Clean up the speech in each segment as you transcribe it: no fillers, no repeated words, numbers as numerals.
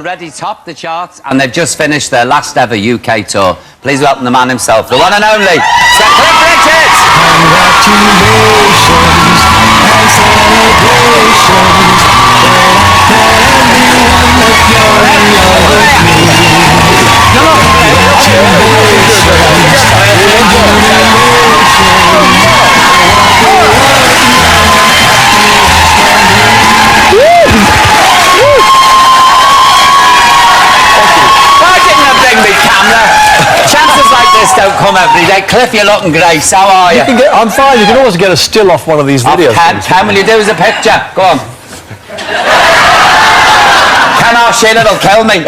Already topped the charts, and they've just finished their last ever UK tour. Please welcome the man himself, the one and only Sir Cliff Richards. Congratulations and celebrations. Chances like this don't come every day. Cliff, you're looking great. How are you? I'm fine. You can always get a still off one of these videos. Ken, will you do as a picture? Go on. Ken, oh shit, it'll kill me.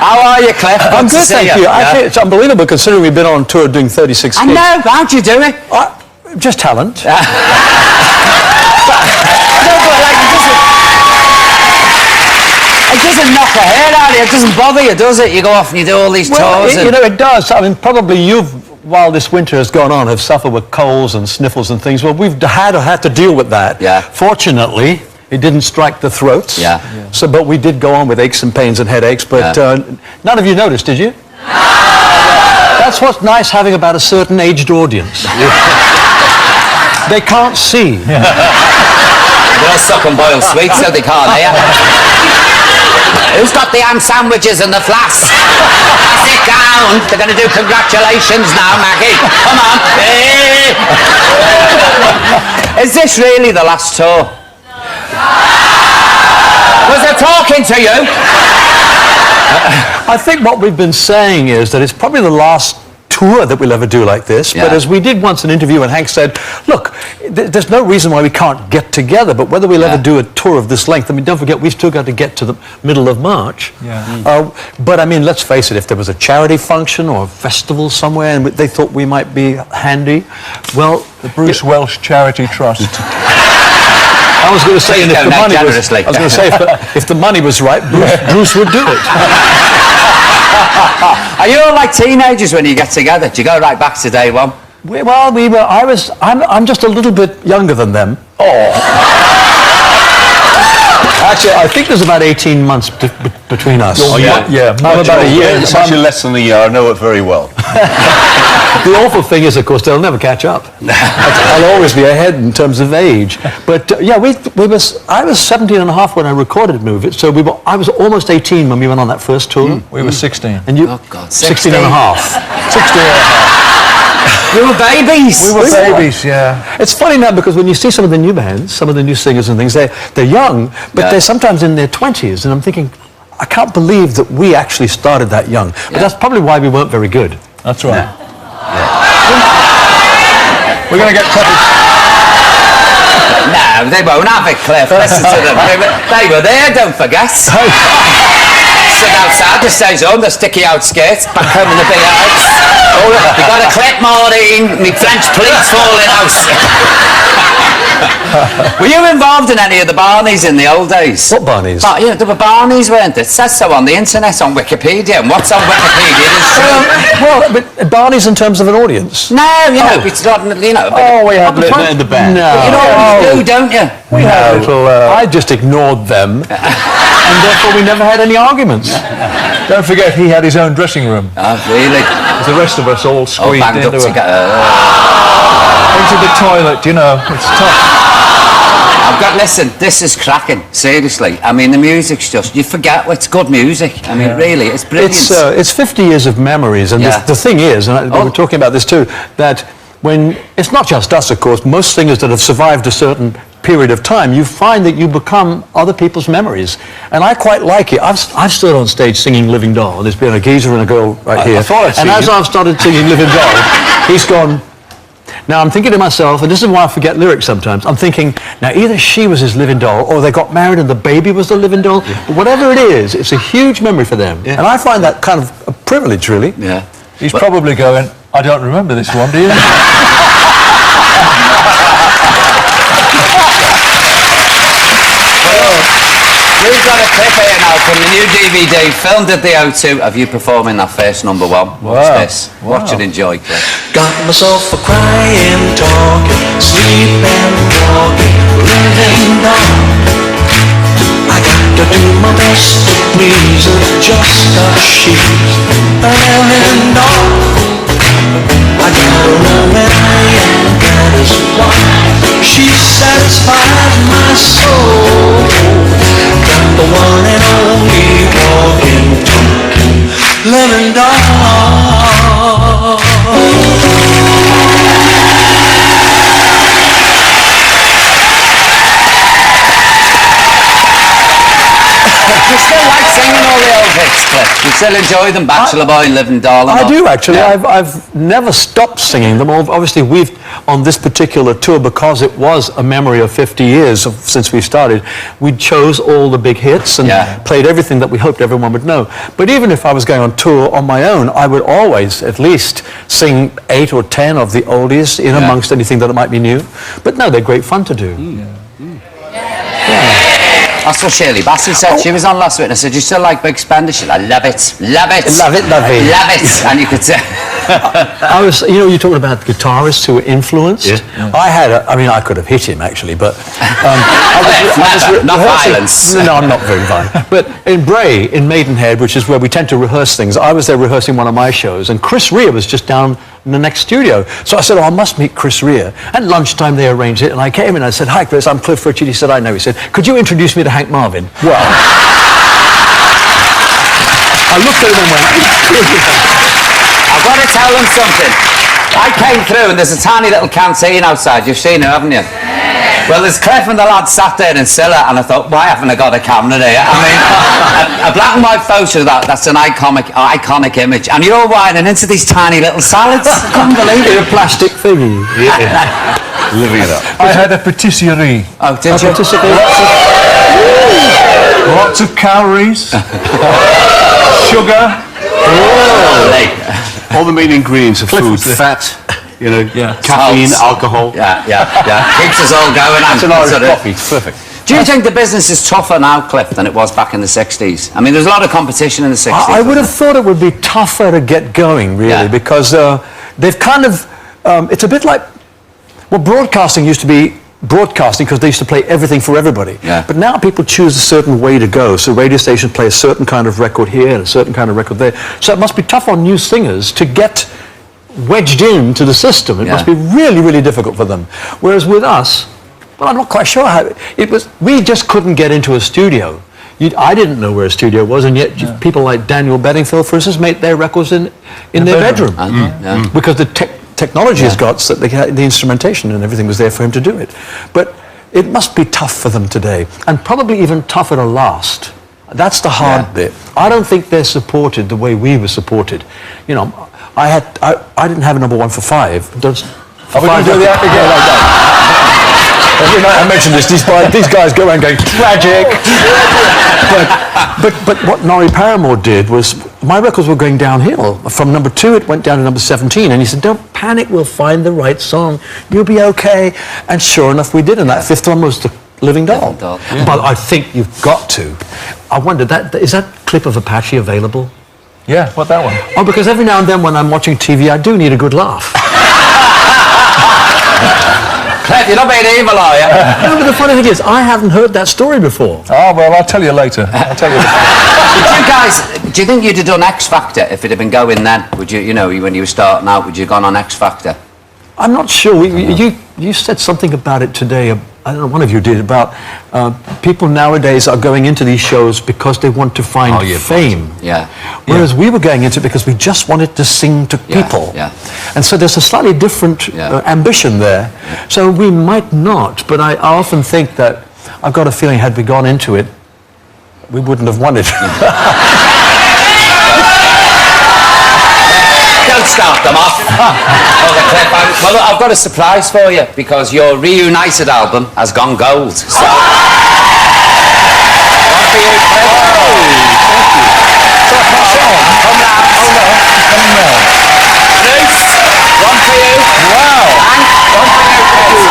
How are you, Cliff? I'm good, thank you. I think it's unbelievable considering we've been on tour doing 36 gigs. I know. How'd you do it? Just talent. It doesn't knock a hair out of you. It doesn't bother you, does it? You go off and you do all these tours. You know, it does. I mean, probably you've, while this winter has gone on, have suffered with colds and sniffles and things. Well, we've had to deal with that. Yeah. Fortunately, it didn't strike the throats. Yeah. So, but we did go on with aches and pains and headaches. But none of you noticed, did you? That's what's nice having about a certain aged audience. They can't see. They all suck and boil sweets, so they can't hear. Who's got the ham sandwiches and the flask? Pass it down. They're going to do congratulations now, Maggie. Come on. Hey. Is this really the last tour? Was I talking to you? I think what we've been saying is that it's probably the last tour that we'll ever do like this. Yeah. But as we did once an interview and Hank said, look, there's no reason why we can't get together, but whether we'll ever do a tour of this length, I mean, don't forget, we've still got to get to the middle of March. Yeah. But I mean, let's face it, if there was a charity function or a festival somewhere and they thought we might be handy, well... The Bruce Welsh Charity Trust. I was going to say, and if the money was, generously. I was going to say, if the money was right, Bruce would do it. Are you all like teenagers when you get together? Do you go right back to day one? I'm just a little bit younger than them. Actually, I think there's about 18 months between us. Oh, yeah. I'm about a year. It's actually less than a year. I know it very well. The awful thing is, of course, they'll never catch up. I'll always be ahead in terms of age. But yeah, I was 17 and a half when I recorded Move It, so I was almost 18 when we went on that first tour. We were 16. And you? Oh, God, 16 and a half. 16 and a half. You were babies. We were babies, yeah. It's funny now because when you see some of the new bands, some of the new singers and things, they're young, but they're sometimes in their 20s, and I'm thinking, I can't believe that we actually started that young. But that's probably why we weren't very good. That's right. We're going to get copies. No, they won't have it, Cliff. Listen to them. They were there, don't forget. Sit outside the stage home, the sticky out skates, back home in the big house. We got a clip, Maureen, me French pleats falling out. Were you involved in any of the Barneys in the old days? What Barneys? Yeah, there were Barneys, weren't there? It says so on the internet, on Wikipedia, and what's on Wikipedia is true. Well, but Barneys in terms of an audience? No, you know, it's not, you know. We have in the band. No. You always do, don't you? We had a little... I just ignored them, and therefore we never had any arguments. Don't forget, he had his own dressing room. Oh, really? The rest of us all squeezed Banged up into together. the toilet, you know. It's tough. Listen, this is cracking, seriously. I mean, the music's just, you forget, it's good music. I mean, really, it's brilliant. It's 50 years of memories, and the thing is, and we were talking about this too, that when, it's not just us, of course, most singers that have survived a certain period of time, you find that you become other people's memories. And I quite like it. I've stood on stage singing Living Doll, and there's been a geezer and a girl right here. And as I've started singing Living Doll, he's gone... Now, I'm thinking to myself, and this is why I forget lyrics sometimes, I'm thinking, now, either she was his living doll, or they got married and the baby was the living doll. But whatever it is, it's a huge memory for them. And I find that kind of a privilege, really. Yeah. He's probably going, I don't remember this one, do you? We've got a clip here now from the new DVD filmed at the O2 of you performing that first number one. Watch this. Watch and enjoy, Cliff. Got myself a crying, talking, sleeping, walking, living doll. I got to do my best to please her just 'cause she's a living doll. I got her when I am, that is why she satisfies my soul. Got the one and only walking, talking, living doll. You still like singing all the old hits, Cliff? You still enjoy them, Bachelor Boy and Living Doll? I do actually. Yeah. I've never stopped singing them. Obviously, we've on this particular tour, because it was a memory of 50 years since we started, we chose all the big hits and played everything that we hoped everyone would know. But even if I was going on tour on my own, I would always at least sing 8 or 10 of the oldies in amongst anything that might be new. But no, they're great fun to do. That's what Shirley Bassey said. She was on last week and I said, "You still like Big Spender?" She's like, "Love it, love it, Love it, love it. love it." And you could say, I was, you know, you're talking about guitarists who were influenced. Yes. I had, I mean, I could have hit him actually, but not rehearsing- violence. No, I'm not very violent. But in Bray, in Maidenhead, which is where we tend to rehearse things, I was there rehearsing one of my shows, and Chris Rea was just down in the next studio. So I said, "Oh, I must meet Chris Rea." At lunchtime, they arranged it, and I came in and I said, "Hi, Chris, I'm Cliff Richard." He said, "I know." He said, "Could you introduce me to Hank Marvin?" Well, I looked at him and went, I've got to tell them something. I came through and there's a tiny little canteen outside. You've seen it, haven't you? Well, there's Cliff and the lad sat there in Scylla, and I thought, why haven't I got a camera there? I mean, a black and white photo of that's an iconic image. And you're all whining into these tiny little salads. I couldn't believe it. a plastic thingy. Living it up. I had a patisserie. Oh, did you? Lots of calories, sugar. All the main ingredients of food: fat, you know, caffeine, Salts. alcohol. Yeah. Keeps us all going. It's an Irish coffee. It's perfect. Do you think the business is tougher now, Cliff, than it was back in the 60s? I mean, there's a lot of competition in the 60s. I would have thought it would be tougher to get going, really, because they've kind of, it's a bit like, well, broadcasting used to be broadcasting because they used to play everything for everybody. Yeah. But now people choose a certain way to go. So radio stations play a certain kind of record here and a certain kind of record there. So it must be tough on new singers to get wedged into the system. It must be really, really difficult for them. Whereas with us, well, I'm not quite sure how it was. We just couldn't get into a studio. I didn't know where a studio was, and yet people like Daniel Bedingfield, for instance, made their records in their bedroom. Because the technology has got so the instrumentation and everything was there for him to do it. But it must be tough for them today, and probably even tougher to last. That's the hard bit. I don't think they're supported the way we were supported. You know, I didn't have a number one for 5. Are we going to do the again like that? Every night I mention this, these guys go around going, tragic. but what Norrie Paramore did was, my records were going downhill. From number 2, it went down to number 17. And he said, "Don't panic, we'll find the right song. You'll be okay." And sure enough, we did. And that 5th one was the Living Doll. But I think you've got to. I wonder, is that clip of Apache available? Yeah, what, that one? Oh, because every now and then when I'm watching TV, I do need a good laugh. Cliff, you're not being evil, are you? No, but the funny thing is, I haven't heard that story before. Oh, well, I'll tell you later. I'll tell you later. Do you think you'd have done X Factor if it had been going then? Would you, when you were starting out, would you have gone on X Factor? I'm not sure. You said something about it today. I don't know, one of you did, about people nowadays are going into these shows because they want to find fame. Whereas we were going into it because we just wanted to sing to people. And so there's a slightly different ambition there. So we might not, but I often think that I've got a feeling had we gone into it, we wouldn't have won it. Don't start them off. Well, look, I've got a surprise for you, because your Reunited album has gone gold. So, one for you, Cliff. Come round. Bruce, one for you. Wow. Hank, one for you, Chris.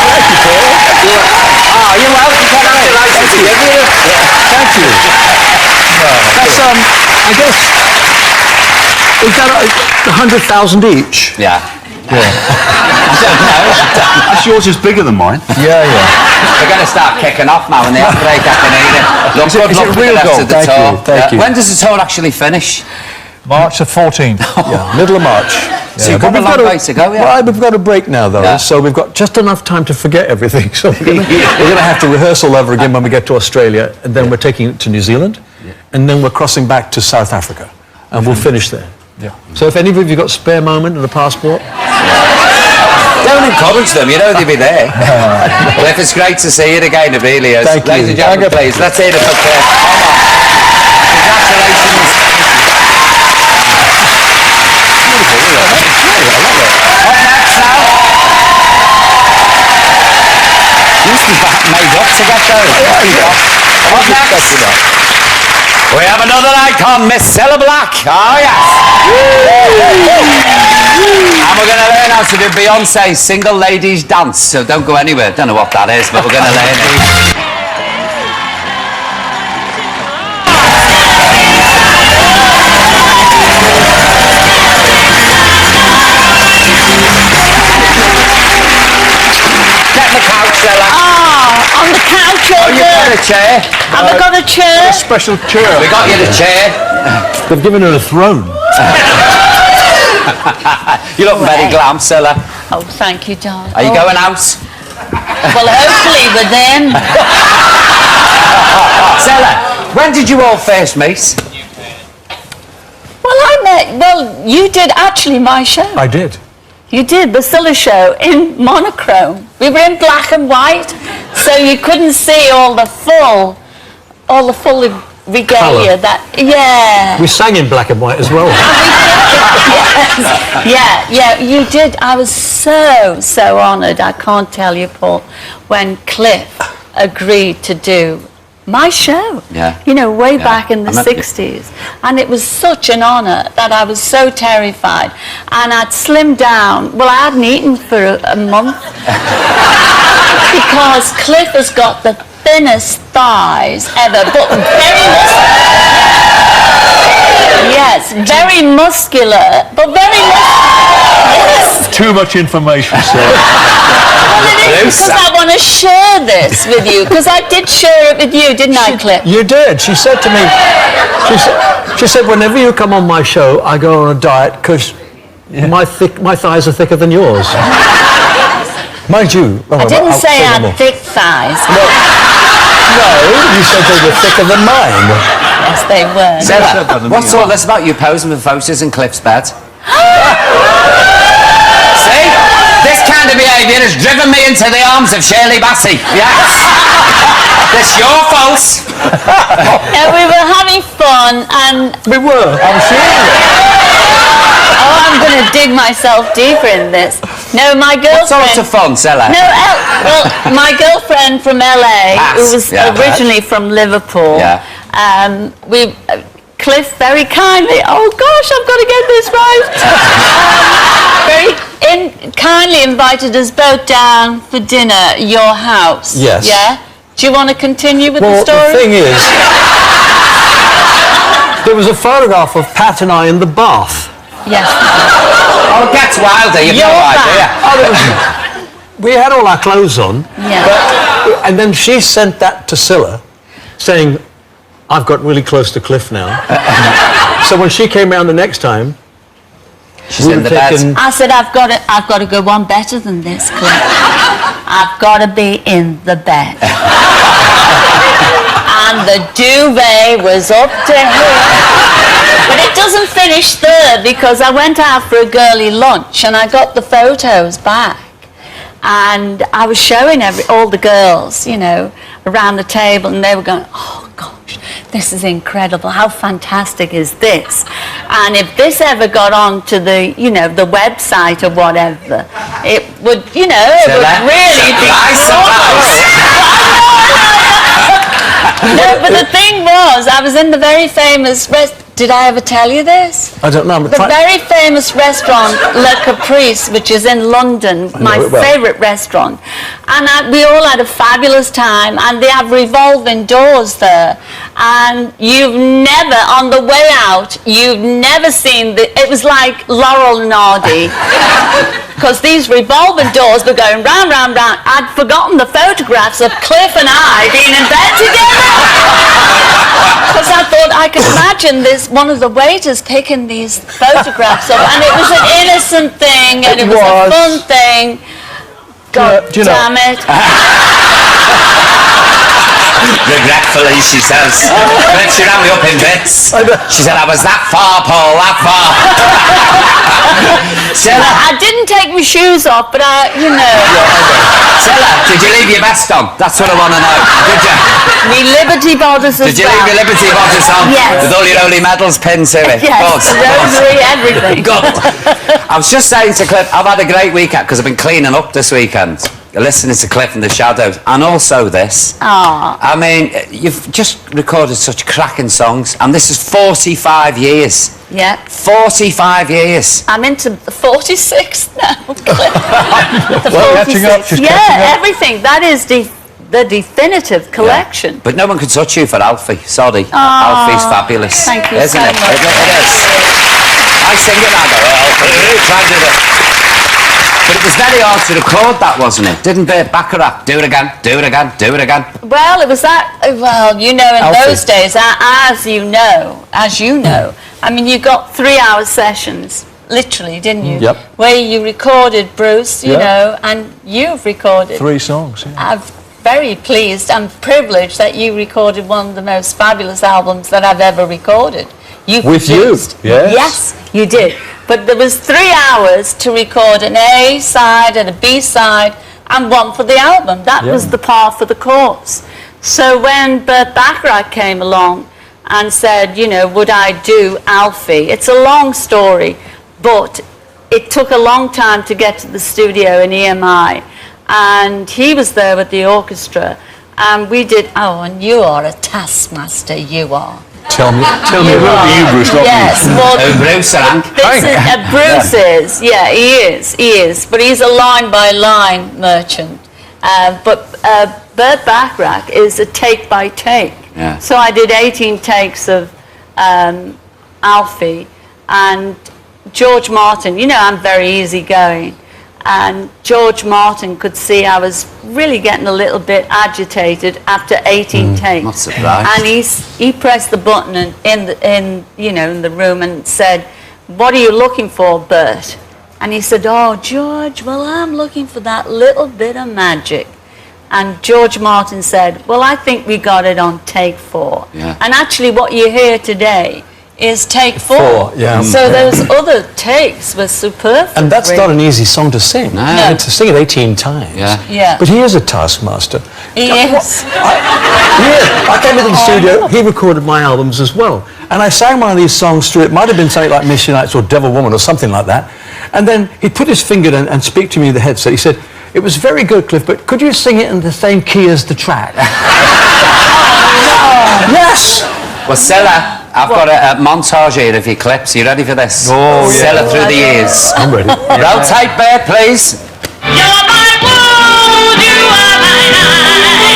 Thank you, Paul. Oh, you're welcome. Congratulations to you. Thank you. That's, I guess, is that 100,000 each? Yeah. That's yours is bigger than mine. Yeah. We're going to start kicking off now in the break, I can hear it. Look, good is luck it with real the rest gold? of the Thank tour. you, thank you. When does the tour actually finish? March the 14th. Yeah, middle of March. So you've got a long way to go, yeah? Well, we've got a break now, though, Yeah. so we've got just enough time to forget everything. So we're going to have to rehearse all over again when we get to Australia, and then we're taking it to New Zealand, and then we're crossing back to South Africa, and we'll finish there. Yeah. So if any of you got a spare moment and a passport, Don't encourage them, you know they'll be there. Cliff, it's great to see you again, it really is. Thank you. Ladies and gentlemen, please, let's hear it for Cliff. Come on. Congratulations. Up next now. Used to be made up to get those. Up next. We have another icon, Miss Cilla Black. Oh, yes. And we're going to learn how to do Beyonce's Single Ladies Dance. So don't go anywhere. Don't know what that is, but we're going to learn it. Get the couch, Cilla. Oh, on the couch Oh, over you've got a chair. Have I got a chair? special chair. We got you the chair. They've given her a throne. You look very glam, Cilla. Oh, thank you, darling. Are you going out? Well, hopefully with them. Cilla, when did you all first meet? Well, you did actually my show. I did. You did the Cilla show in monochrome. We were in black and white, so you couldn't see all the full regalia. Colour. Yeah. We sang in black and white as well. Yes. Yeah, you did. I was so honoured. I can't tell you, Paul, when Cliff agreed to do my show. Yeah. You know, way back in the I met you. 60s. And it was such an honour that I was so terrified. And I'd slimmed down. Well, I hadn't eaten for a month. Because Cliff has got the thinnest thighs ever, but very muscular, but very muscular. Too much information, sir. Well, it is because I want to share this with you, because I did share it with you, didn't I, Cliff? You did. She said to me, she said, whenever you come on my show, I go on a diet because my thighs are thicker than yours. Mind you. I didn't say I had thick thighs. No, you said they were thicker than mine. Yes, they were. Cilla, what's all this about you posing with photos in Cliff's bed? See? This kind of behaviour has driven me into the arms of Shirley Bassey. Yes. It's your fault. We were having fun, and We were. I'm sure. I'm going to dig myself deeper in this. No, my What girlfriend. sorts of fun, Cilla? No, well, my girlfriend from LA, who was Yeah, originally from Liverpool. Yeah. Cliff very kindly. Oh gosh, I've got to get this right. Kindly invited us both down for dinner at your house. Yes. Yeah. Do you want to continue with the Well, story? the thing is, there was a photograph of Pat and I in the bath. Yes. Oh, it gets wilder, you've no You're idea. We had all our clothes on, Yeah. and then she sent that to Cilla, saying, I've got really close to Cliff now. So when she came round the next time, She's in the bed. I said, I've got to go one better than this, Cliff. I've got to be in the bed. And the duvet was up to here. But it doesn't finish there, because I went out for a girly lunch and I got the photos back. And I was showing all the girls, you know, around the table, and they were going, oh gosh, this is incredible. How fantastic is this? And if this ever got on to the, you know, the website or whatever, it would, you know, it would really be No, but the thing was, I was in the very famous Did I ever tell you this? I don't know. The very famous restaurant Le Caprice, which is in London, my favourite restaurant, and we all had a fabulous time, and they have revolving doors there, and you've never, on the way out, you've never seen it was like Laurel and Hardy, because these revolving doors were going round, round, round. I'd forgotten the photographs of Cliff and I being in bed together. Because I thought I could imagine one of the waiters picking these photographs up, and it was an innocent thing, and it was a fun thing. God damn it. Regretfully, she says. But she ran me up in bits. She said, I was that far, Paul, that far. I didn't take my shoes off, but Stella, did you leave your vest on? That's what I want to know. Did you? Me Liberty bodice as well. Did you leave your Liberty bodice on? Yes. With all your holy medals pinned to it? Yes, the rosary, everything. Good. I was just saying to Cliff, I've had a great weekend because I've been cleaning up this weekend. Listening to Cliff and the Shadows, and also this. Aww. I mean, you've just recorded such cracking songs, and this is 45 years. Yeah. 45 years. I'm into the 46th now. Well, catching up, she's catching up. Everything. That is the definitive collection. Yeah. But no one can touch you for Alfie. Sorry. Alfie's fabulous. Thank you isn't so it? much. It is. I sing it and I go, Alfie, try and do it. But it was very hard to record that, wasn't it? Didn't Burt Bacharach do it again, do it again, do it again? Well, it was that, in those days, as you know, I mean, you got 3-hour sessions, literally, didn't you? Yep. Where you recorded Bruce, you know, and you've recorded. 3 songs, yeah. I'm very pleased and privileged that you recorded one of the most fabulous albums that I've ever recorded. With you, yes. Yes, you did. But there was 3 hours to record an A side and a B side and one for the album. That was the par for the course. So when Burt Bacharach came along and said, would I do Alfie? It's a long story, but it took a long time to get to the studio in EMI. And he was there with the orchestra. And we did, and you are a taskmaster, you are. Tell me you, Bruce, not yes, me. well, Bruce Bruce is, he is, but he's a line-by-line merchant. But Burt Bacharach is a take-by-take. Yeah. So I did 18 takes of Alfie, and George Martin, I'm very easygoing, and George Martin could see I was really getting a little bit agitated after 18 takes. Not surprised. And he pressed the button in the room and said, "What are you looking for, Bert?" And he said, "Oh, George, well, I'm looking for that little bit of magic." And George Martin said, "Well, I think we got it on take 4." Yeah. And actually what you hear today is take 4. Yeah. So those other takes were superb. And that's not an easy song to sing. No. To sing it 18 times. Yeah. But he is a taskmaster. He is. I came into the studio, he recorded my albums as well. And I sang one of these songs through, it might have been something like Miss Unites or Devil Woman or something like that. And then he put his finger in and speak to me in the headset. He said, "It was very good, Cliff, but could you sing it in the same key as the track?" Yes! Well, Stella, I've got a montage here of your clips. Are you ready for this? Oh, yeah. Stella through the years. I'm ready. Roll tape, Bert, please. You're my world, you are my night and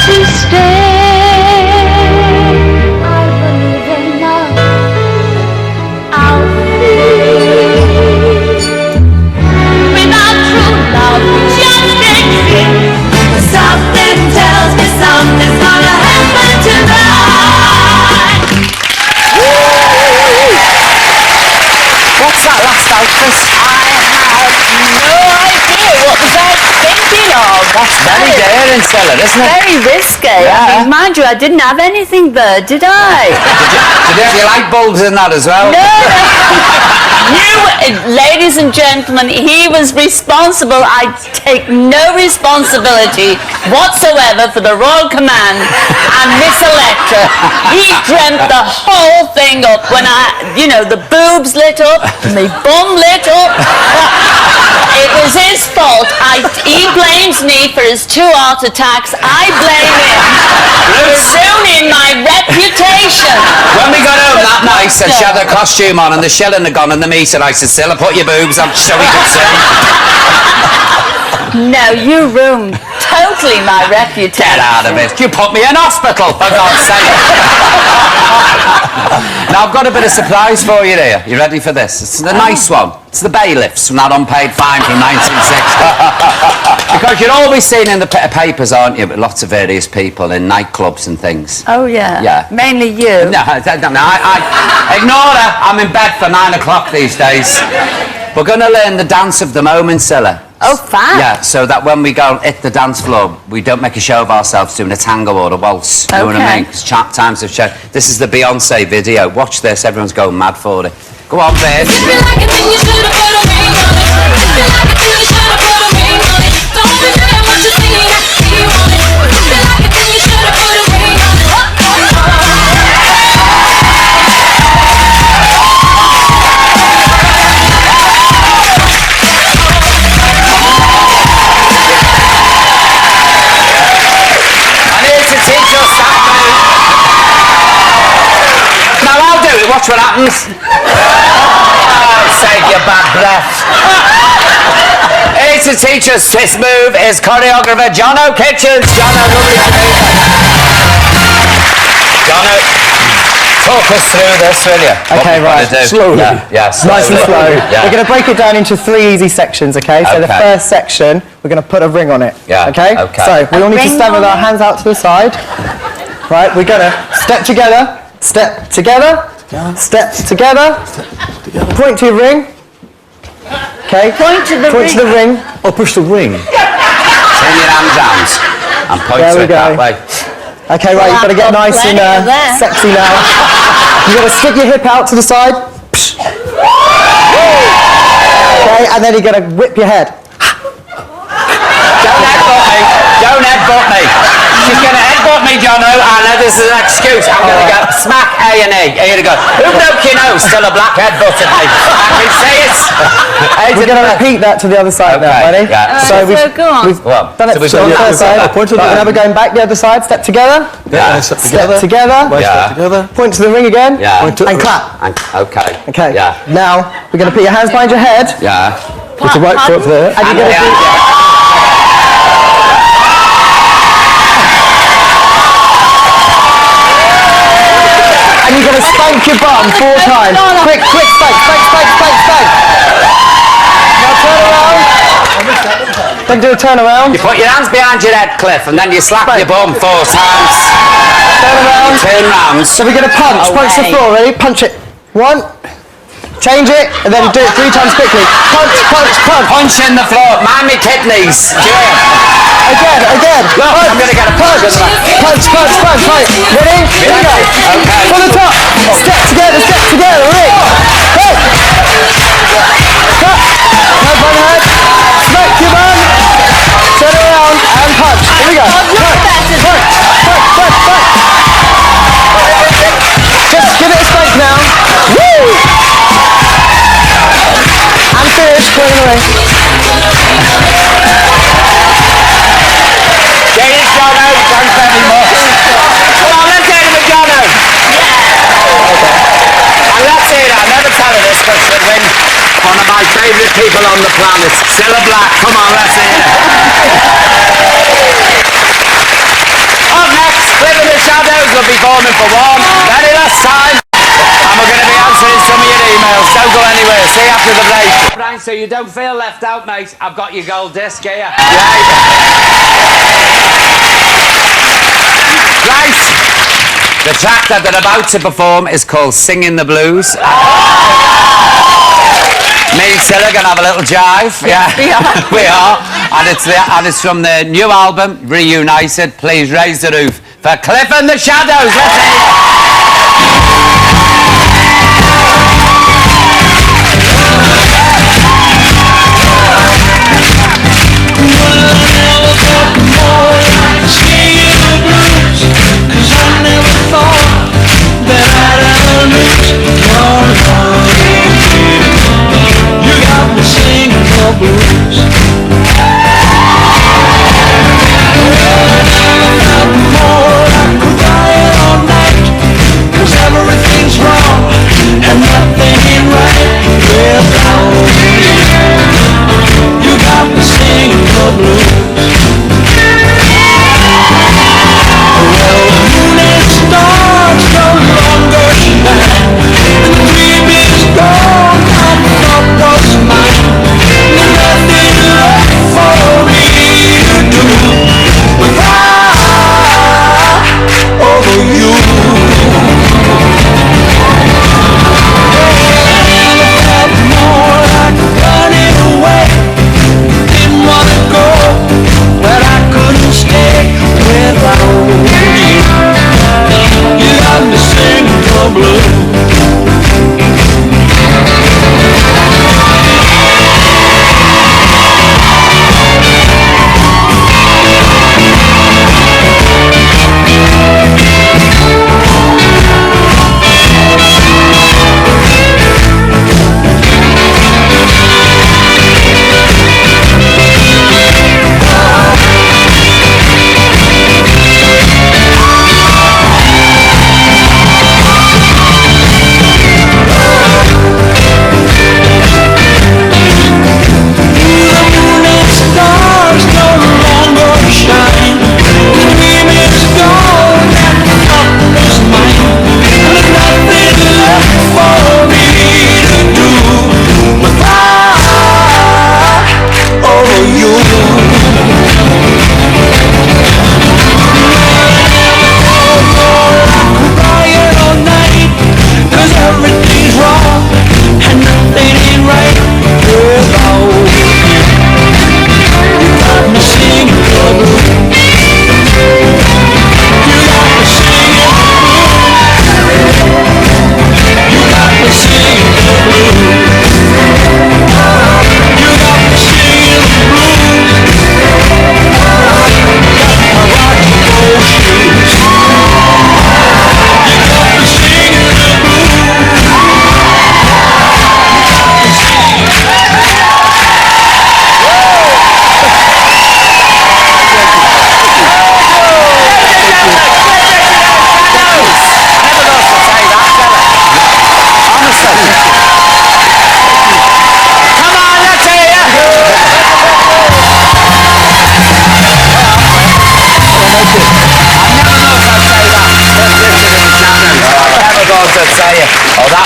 To stay, I believe in love. I'll feel without true love, just exist. Something tells me something's gonna happen tonight. What's that last outfit? What was I thinking of? That's very daring, Stella, isn't it? Very risque. Yeah. I mean, mind you, I didn't have anything there, did I? Did you have your light bulbs in that as well? No. Ladies and gentlemen, he was responsible. I take no responsibility whatsoever for the Royal Command and Miss Electra. He dreamt the whole thing up when the boobs lit up, my bum lit up. It was his fault. He blames me for his 2 heart attacks. I blame him for ruining my reputation. When we got home that night, and she had her costume on and the shilling had gone in the meat, and I said, Cilla, put your boobs up so we could see. No, you ruined totally my reputation. Get out of it. You put me in hospital, for God's sake. Now, I've got a bit of surprise for you here. You ready for this? It's the nice one. It's the bailiffs from that unpaid fine from 1960. Because you're always seen in the papers, aren't you, with lots of various people in nightclubs and things. Oh, yeah? Yeah. Mainly you. No, I ignore her. I'm in bed for 9 o'clock these days. We're going to learn the dance of the moment, Cilla. Oh, fine. Yeah, so that when we go hit the dance floor, we don't make a show of ourselves doing a tango or a waltz. You know what I mean? Because times have changed. This is the Beyonce video. Watch this. Everyone's going mad for it. Go on, babe. If you like it, then you should have put a ring on it. If you like it, then you should have put a ring on it. Don't be mad what you see, I see you on it. If you like it, then you should have put a ring on it. Now I'll do it. Watch what happens. Save your bad breath. Here to teach us this move is choreographer Jono Kitchens. Jono, lovely to meet you. Jono, talk us through this, will you? Okay, right. Slowly. Yeah, slowly. Nice and slow. Yeah. We're going to break it down into 3 easy sections, okay? So the Okay. first section, we're going to put a ring on it. Yeah, Okay? okay. So we all need to ring stand with on our it? hands out to the side. Right, we're going to step together, step together, step together, point to your ring. Okay? Point to the Point to the ring. Or push the ring. Turn your hands down and point There to we it that way. Okay, right, you've got to get I've got nice and plenty of that. sexy now. You've got to stick your hip out to the side. Okay, and then you're going to whip your head. Don't headbutt me. Don't headbutt me. She's going to headbutt me, Jono, and this is an excuse. I'm going to go smack A&E. Here you go. Who broke your nose? Still a black headbutt at me. I can see it. We're going to repeat that to the other side now, ready? Yeah. So we've go on. done it So we've to done the that. first side. Point to the Right, now ring. we're going back the other side. Step together. Yeah. Step Step together. Yeah. Step together. Point to the ring again. Yeah. Point to- And clap. Okay. Okay. Yeah. Now we're going to put your hands behind your head. Yeah. Put your right foot there. And you're going to spank your bum 4 times. Quick, spank. Now turn around. Then do a turn around. You put your hands behind your head, Cliff, and then you slap your bum 4 times. Turn around. Turn round. So we're going to punch. Punch the floor. Ready? Punch it. 1. Change it, and then do it 3 times quickly. Punch. Punch in the floor. Mind me kidneys. Again. Look, I'm going to get a punch. Punch. Right. Ready? Here we go. Okay. From the top. Step together. Ring. Hey. Cut. Head by head. Smack your bum. Turn around and punch. Here we go. Punch. Just give it a spank now. Woo! And finish. Put it away. There is Jono. Thanks very much. Come on, let's get him with Jono. And let's hear it. I never tell her this, but she'll win one of my favourite people on the planet. Cilla Black. Come on, let's hear it. Up next, Cliff in the Shadows will be forming for one very last time. And we're going to be answering some of your emails. Don't go anywhere. See you after the break. Brian, so you don't feel left out, mate. I've got your gold disc here. Right. The track that they're about to perform is called Singing the Blues. Me and Cilla gonna have a little jive. Yeah, we are. And it's from the new album, Reunited. Please raise the roof for Cliff and the Shadows. Let's hear it. Blues.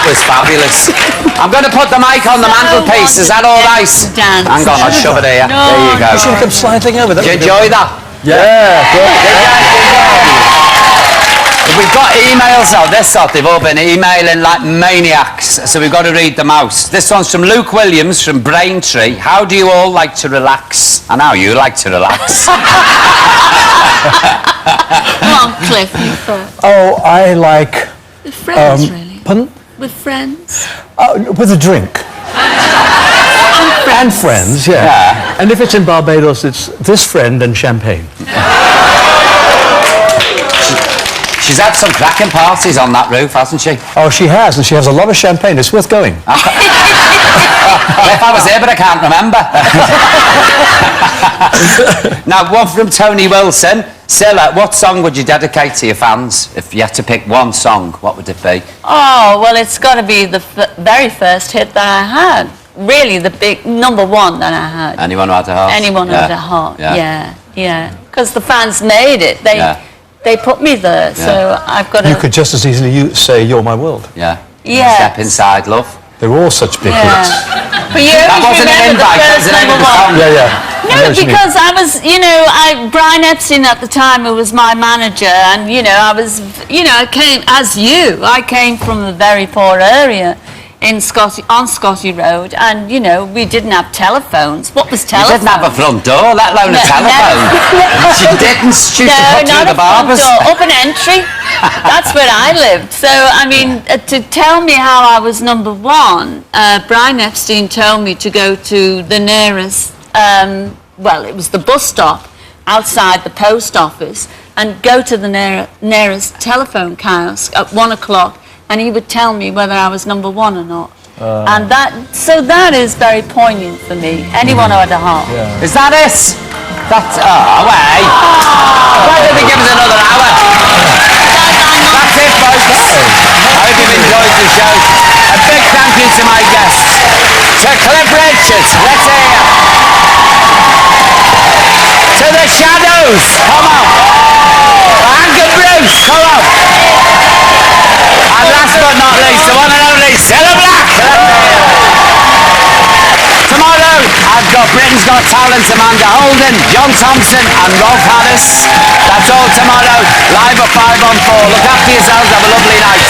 was fabulous. I'm going to put the mic on the mantelpiece. Is that all right? Dance. Hang on, I'll shove it here. No, There you go. You should come sliding over. Did you enjoy that? Yeah, We've got emails now. This lot, they've all been emailing like maniacs, so we've got to read them out. This one's from Luke Williams from Braintree. How do you all like to relax? I know you like to relax. Come on, Cliff, you first. Oh, I like... With friends, really. Pardon? With friends. With a drink. And friends, yeah. And if it's in Barbados, it's this friend and champagne. She's had some cracking parties on that roof, hasn't she? Oh, she has, and she has a lot of champagne. It's worth going. If I was there, but I can't remember. Now, one from Tony Wilson. Scylla, what song would you dedicate to your fans? If you had to pick one song, what would it be? Oh, well, it's got to be the very first hit that I had. Really, the big number one that I had. Anyone Who Had a Heart? Anyone Who Had a Heart, yeah. Because the fans made it. They put me there, so I've got to... You could just as easily say You're My World. Yeah. Yeah. Step Inside, Love. They're all such big hits. But you That always wasn't an remember the invite, that was first the name of number the one. song. Yeah. No, because I was, Brian Epstein at the time, who was my manager, and, I came from a very poor area on Scotty Road, and, we didn't have telephones. What was telephone? You didn't have a front door, let alone a telephone. She didn't shoot No, through not the a front barbers. door, up an entry. That's where I lived. So, I mean, to tell me how I was number one, Brian Epstein told me to go to the nearest, it was the bus stop outside the post office, and go to the nearest telephone kiosk at 1 o'clock, and he would tell me whether I was number one or not. And that is very poignant for me. Anyone Who Had a Heart. Yeah. Is that it? That's... Oh, wait. Why don't they give us another hour? That's it, folks. I hope you've enjoyed the show. A big thank you to my guests. To Cliff Richards. Let's hear you. To the Shadows. Come on. Anchor Bruce. Come on. And last but not least, the one and only Scylla Black. Tomorrow, I've got Britain's Got Talent, Amanda Holden, John Thompson and Rolf Harris. That's all tomorrow, live at 5 on 4. Look after yourselves, have a lovely night.